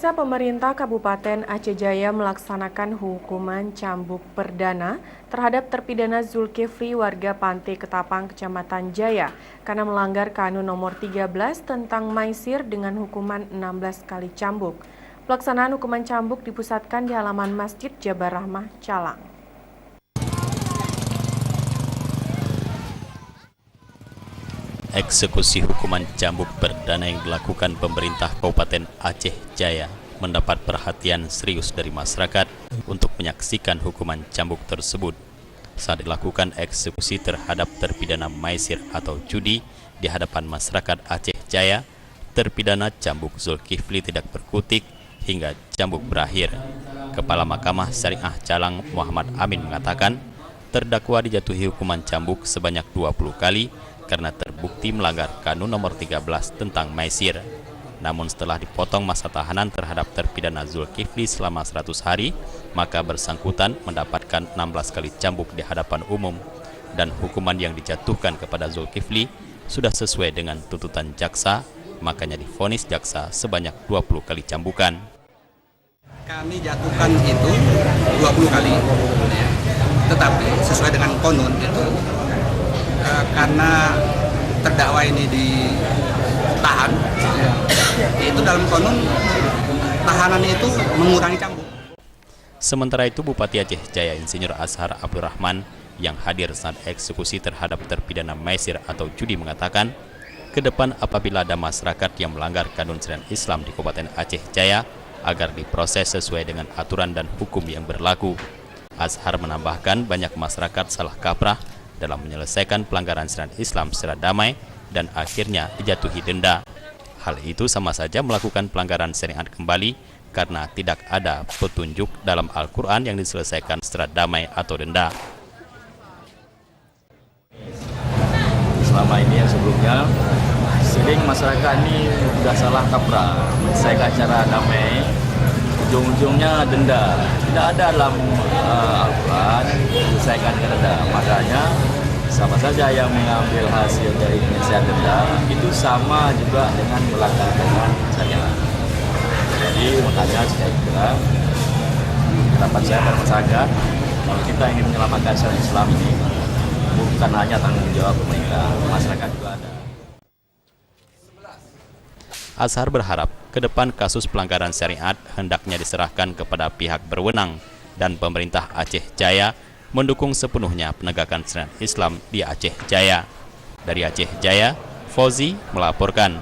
Pemirsa, pemerintah Kabupaten Aceh Jaya melaksanakan hukuman cambuk perdana terhadap terpidana Zulkifli warga Pantai Ketapang, Kecamatan Jaya karena melanggar Kanun Nomor 13 tentang maisir dengan hukuman 16 kali cambuk. Pelaksanaan hukuman cambuk dipusatkan di halaman Masjid Jabar Rahmah, Calang. Eksekusi hukuman cambuk perdana yang dilakukan pemerintah Kabupaten Aceh Jaya mendapat perhatian serius dari masyarakat untuk menyaksikan hukuman cambuk tersebut. Saat dilakukan eksekusi terhadap terpidana maisir atau judi di hadapan masyarakat Aceh Jaya, terpidana cambuk Zulkifli tidak berkutik hingga cambuk berakhir. Kepala Mahkamah Syariah Calang Muhammad Amin mengatakan, terdakwa dijatuhi hukuman cambuk sebanyak 20 kali karena terbukti melanggar Kanun Nomor 13 tentang maisir. Namun setelah dipotong masa tahanan terhadap terpidana Zulkifli selama 100 hari, maka bersangkutan mendapatkan 16 kali cambuk di hadapan umum. Dan hukuman yang dijatuhkan kepada Zulkifli sudah sesuai dengan tuntutan jaksa, makanya divonis jaksa sebanyak 20 kali cambukan. Kami jatuhkan itu 20 kali, tetapi sesuai dengan konun itu, karena terdakwa ini ditahan, itu dalam konun tahanan itu mengurangi cambuk. Sementara itu Bupati Aceh Jaya Insinyur Azhar Abdurrahman yang hadir saat eksekusi terhadap terpidana maisir atau judi mengatakan, ke depan apabila ada masyarakat yang melanggar kanun syariat Islam di Kabupaten Aceh Jaya agar diproses sesuai dengan aturan dan hukum yang berlaku. Azhar menambahkan banyak masyarakat salah kaprah dalam menyelesaikan pelanggaran syariat Islam secara damai dan akhirnya dijatuhi denda. Hal itu sama saja melakukan pelanggaran syariat kembali karena tidak ada petunjuk dalam Al-Quran yang diselesaikan secara damai atau denda. Selama ini yang sebelumnya sering masyarakat ini sudah salah kaprah menyelesaikan secara damai, ujung-ujungnya denda. Tidak ada dalam Al-Quran menyelesaikan dengan denda. Makanya sama saja yang mengambil hasil dari penyelesaian denda itu sama juga dengan melanggar dengan syariat. Jadi makanya saya kira harapan saya pada masyarakat, kalau kita ingin menyelamatkan syariat Islam ini bukan hanya tanggung jawab pemerintah, masyarakat juga ada. Azhar berharap ke depan kasus pelanggaran syariat hendaknya diserahkan kepada pihak berwenang dan pemerintah Aceh Jaya mendukung sepenuhnya penegakan syariat Islam di Aceh Jaya. Dari Aceh Jaya, Fauzi melaporkan.